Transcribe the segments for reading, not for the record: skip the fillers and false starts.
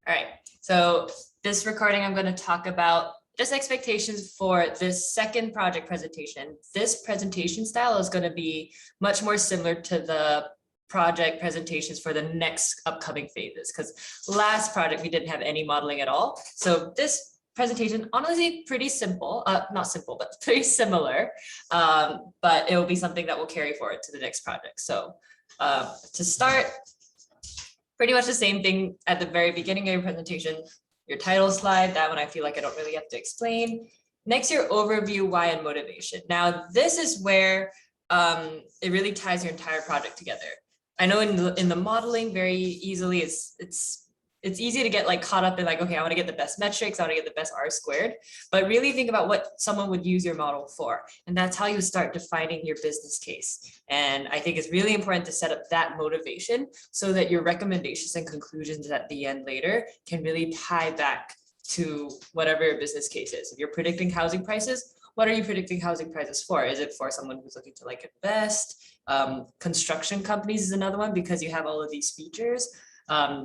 All right, so this recording, I'm going to talk about just expectations for this second project presentation. This presentation style is going to be much more similar to the project presentations for the next upcoming phases, because last project we didn't have any modeling at all. So this presentation, honestly, pretty simple, not simple, but pretty similar, but it will be something that will carry forward to the next project. So to start, pretty much the same thing at the very beginning of your presentation, your title slide, that one I feel like I don't really have to explain. Next, your overview, why, and motivation. Now, this is where it really ties your entire project together. I know in the modeling, very easily, it's easy to get like caught up in like, okay, I want to get the best metrics, I want to get the best R squared, but really think about what someone would use your model for. And that's how you start defining your business case. And I think it's really important to set up that motivation so that your recommendations and conclusions at the end later can really tie back to whatever your business case is. If you're predicting housing prices, what are you predicting housing prices for? Is it for someone who's looking to like invest? Construction companies is another one because you have all of these features.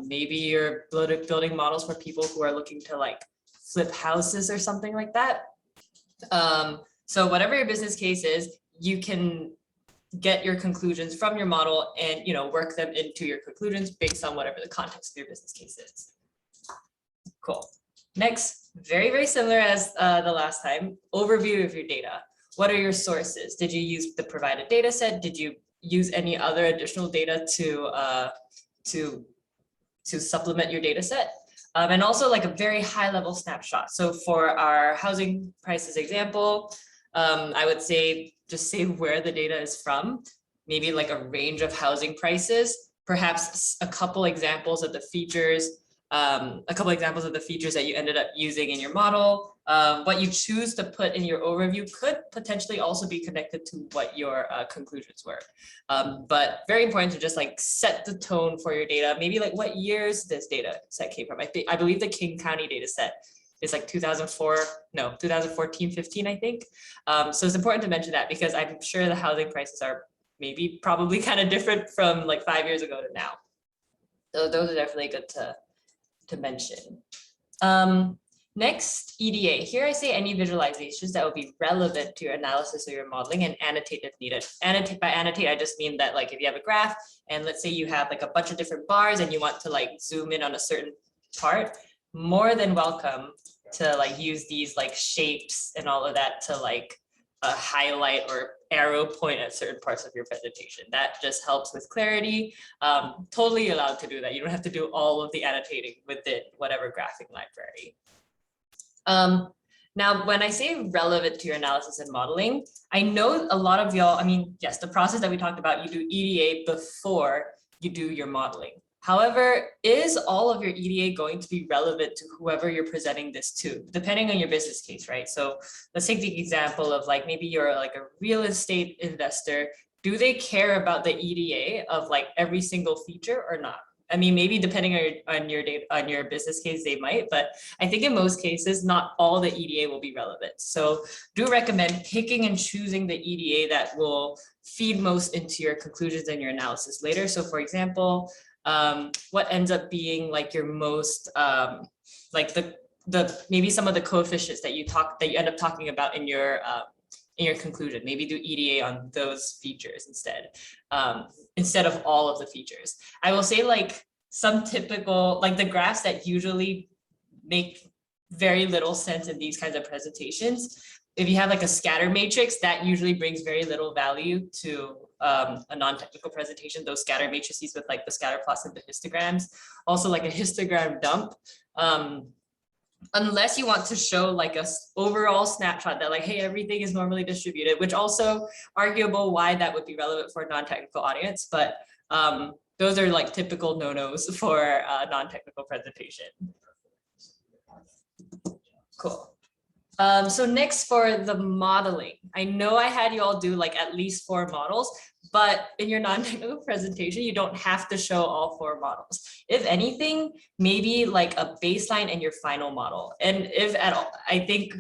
Maybe you're building models for people who are looking to like flip houses or something like that. So whatever your business case is, you can get your conclusions from your model and work them into your conclusions based on whatever the context of your business case is. Cool. Next, very, very similar as the last time, overview of your data. What are your sources? Did you use the provided data set? Did you use any other additional data to supplement your data set? And also like a very high level snapshot. So for our housing prices example, I would say just say where the data is from, maybe like a range of housing prices, perhaps a couple examples of the features, that you ended up using in your model. What you choose to put in your overview could potentially also be connected to what your conclusions were. But very important to just like set the tone for your data. Maybe like what years this data set came from. I believe the King County data set is like 2014, 15, I think. So it's important to mention that because I'm sure the housing prices are probably kind of different from like 5 years ago to now. So those are definitely good to mention. Next, EDA. Here I say any visualizations that would be relevant to your analysis or your modeling and annotate if needed. By annotate, I just mean that like if you have a graph and let's say you have like a bunch of different bars and you want to like zoom in on a certain part, more than welcome to like use these like shapes and all of that to like highlight or arrow point at certain parts of your presentation. That just helps with clarity. Totally allowed to do that. You don't have to do all of the annotating within whatever graphic library. Now, when I say relevant to your analysis and modeling, I know a lot of y'all, yes, the process that we talked about, you do EDA before you do your modeling. However, is all of your EDA going to be relevant to whoever you're presenting this to, depending on your business case, right? So let's take the example of like, maybe you're like a real estate investor. Do they care about the EDA of like every single feature or not? Maybe depending on your business case, they might, but I think in most cases, not all the EDA will be relevant. So do recommend picking and choosing the EDA that will feed most into your conclusions and your analysis later. So for example, what ends up being like your most, like maybe some of the coefficients that you end up talking about in your conclusion. Maybe do EDA on those features instead of all of the features. I will say like some typical, like the graphs that usually make very little sense in these kinds of presentations. If you have like a scatter matrix, that usually brings very little value to a non-technical presentation, those scatter matrices with like the scatter plots and the histograms. Also like a histogram dump. Unless you want to show like a overall snapshot that like, hey, everything is normally distributed, which also arguable why that would be relevant for a non-technical audience. But those are like typical no-nos for a non-technical presentation. Cool. So next for the modeling. I know I had you all do like at least 4 models, but in your non-technical presentation, you don't have to show all 4 models. If anything, maybe like a baseline and your final model. And if at all, I think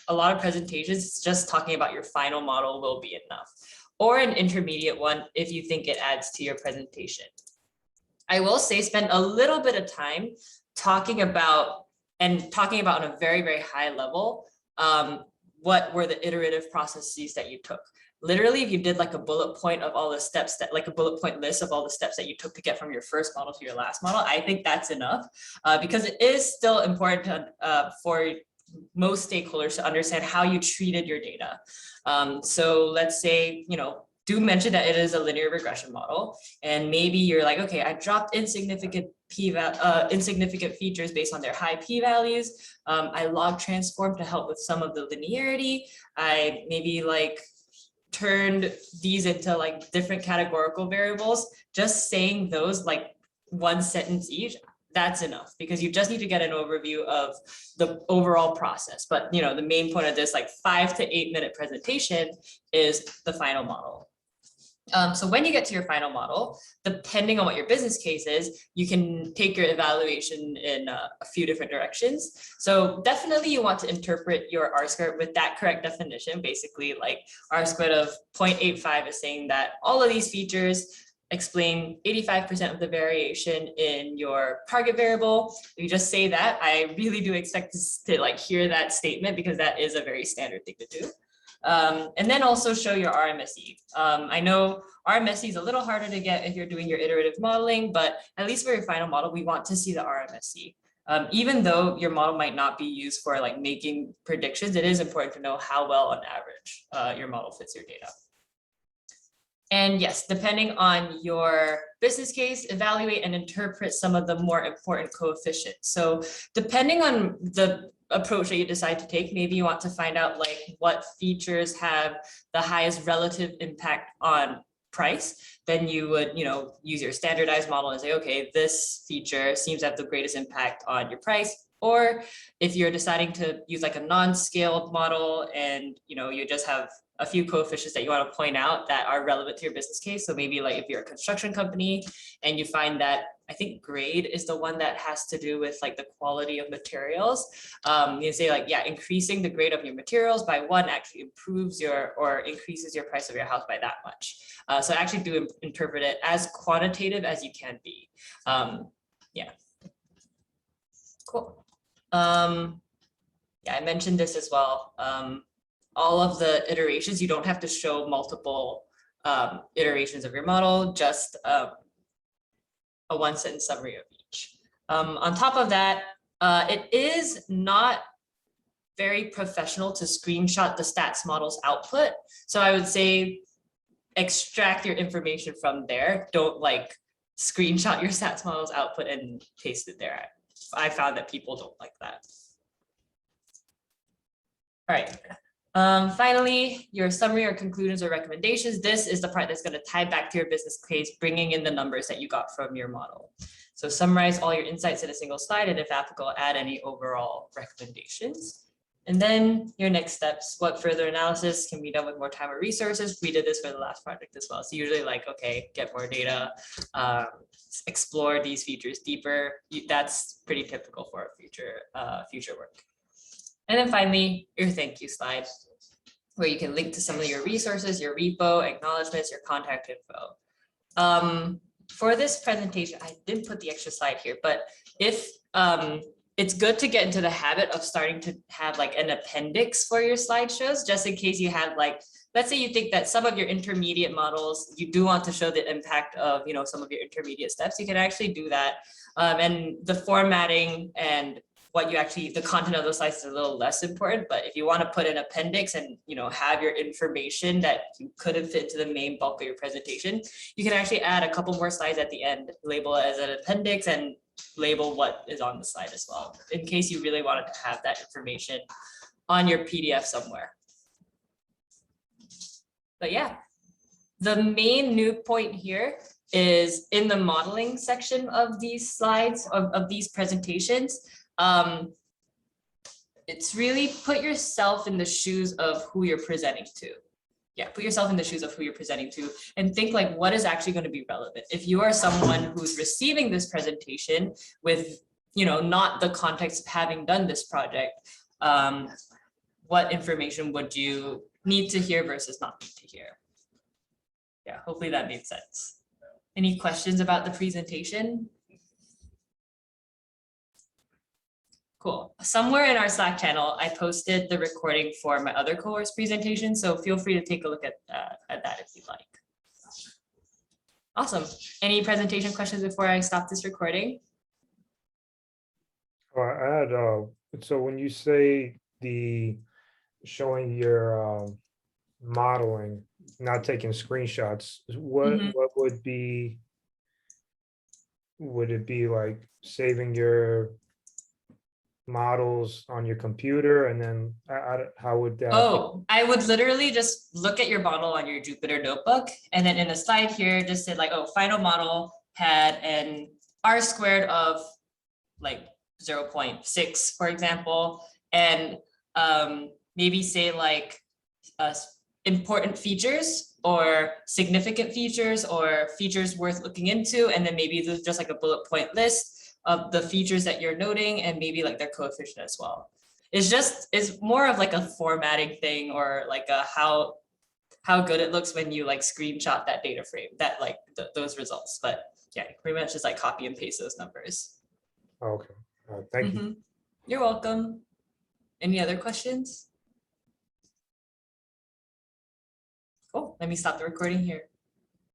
a lot of presentations, just talking about your final model will be enough, or an intermediate one if you think it adds to your presentation. I will say spend a little bit of time talking about on a very, very high level, what were the iterative processes that you took. Literally, if you did like a bullet point of all the steps that, like a bullet point list of all the steps that you took to get from your first model to your last model, I think that's enough, because it is still important for most stakeholders to understand how you treated your data. So let's say, do mention that it is a linear regression model, and maybe you're like, okay, I dropped insignificant features based on their high p-values. I log transform to help with some of the linearity. I maybe like turned these into like different categorical variables. Just saying those like one sentence each, that's enough, because you just need to get an overview of the overall process. But the main point of this like 5 to 8 minute presentation is the final model. So when you get to your final model, depending on what your business case is, you can take your evaluation in a few different directions. So definitely you want to interpret your R-squared with that correct definition. Basically, like R-squared of 0.85 is saying that all of these features explain 85% of the variation in your target variable. If you just say that, I really do expect to like hear that statement, because that is a very standard thing to do. And then also show your RMSE. I know RMSE is a little harder to get if you're doing your iterative modeling, but at least for your final model, we want to see the RMSE. Even though your model might not be used for like making predictions, it is important to know how well on average your model fits your data. And yes, depending on your business case, evaluate and interpret some of the more important coefficients. So depending on the approach that you decide to take, maybe you want to find out like what features have the highest relative impact on price. Then you would, use your standardized model and say, okay, this feature seems to have the greatest impact on your price. Or if you're deciding to use like a non-scaled model and, you just have a few coefficients that you want to point out that are relevant to your business case. So maybe like if you're a construction company and you find that, I think grade is the one that has to do with like the quality of materials. You say like, yeah, increasing the grade of your materials by 1 actually improves or increases your price of your house by that much. So actually do interpret it as quantitative as you can be. Yeah. Cool. Yeah, I mentioned this as well. All of the iterations, you don't have to show multiple iterations of your model, just a 1-sentence summary of each. On top of that, it is not very professional to screenshot the stats model's output. So I would say extract your information from there. Don't like screenshot your stats model's output and paste it there. I found that people don't like that. All right. Finally, your summary or conclusions or recommendations. This is the part that's going to tie back to your business case, bringing in the numbers that you got from your model. So summarize all your insights in a single slide, and if applicable, add any overall recommendations. And then your next steps, what further analysis can be done with more time or resources? We did this for the last project as well. So usually like, okay, get more data, explore these features deeper. That's pretty typical for a future work. And then finally, your thank you slide, where you can link to some of your resources, your repo, acknowledgements, your contact info. For this presentation, I didn't put the extra slide here, but if it's good to get into the habit of starting to have like an appendix for your slideshows, just in case you have like, let's say you think that some of your intermediate models, you do want to show the impact of, some of your intermediate steps, you can actually do that. And the formatting and the content of those slides is a little less important, but if you want to put an appendix and have your information that you couldn't fit into the main bulk of your presentation, you can actually add a couple more slides at the end, label it as an appendix, and label what is on the slide as well, in case you really wanted to have that information on your PDF somewhere. But yeah, the main new point here is in the modeling section of these slides, of these presentations. It's really put yourself in the shoes of who you're presenting to. Yeah, put yourself in the shoes of who you're presenting to and think like, what is actually going to be relevant? If you are someone who's receiving this presentation with, not the context of having done this project, what information would you need to hear versus not need to hear? Yeah, hopefully that made sense. Any questions about the presentation? Cool. Somewhere in our Slack channel, I posted the recording for my other course presentation, so feel free to take a look at that if you'd like. Awesome. Any presentation questions before I stop this recording? I had, so when you say showing your modeling, not taking screenshots, Mhm. what would it be like saving your models on your computer and then how would that? Oh, I would literally just look at your model on your Jupyter notebook, and then in the slide here, just say like, oh, final model had an R squared of like 0.6, for example, and maybe say like important features or significant features or features worth looking into, and then maybe there's just like a bullet point list of the features that you're noting and maybe like their coefficient as well. It's more of like a formatting thing, or like a how good it looks when you like screenshot that data frame, that like those results. But yeah, pretty much just like copy and paste those numbers. Okay, thank you. You're welcome. Any other questions? Cool. Let me stop the recording here.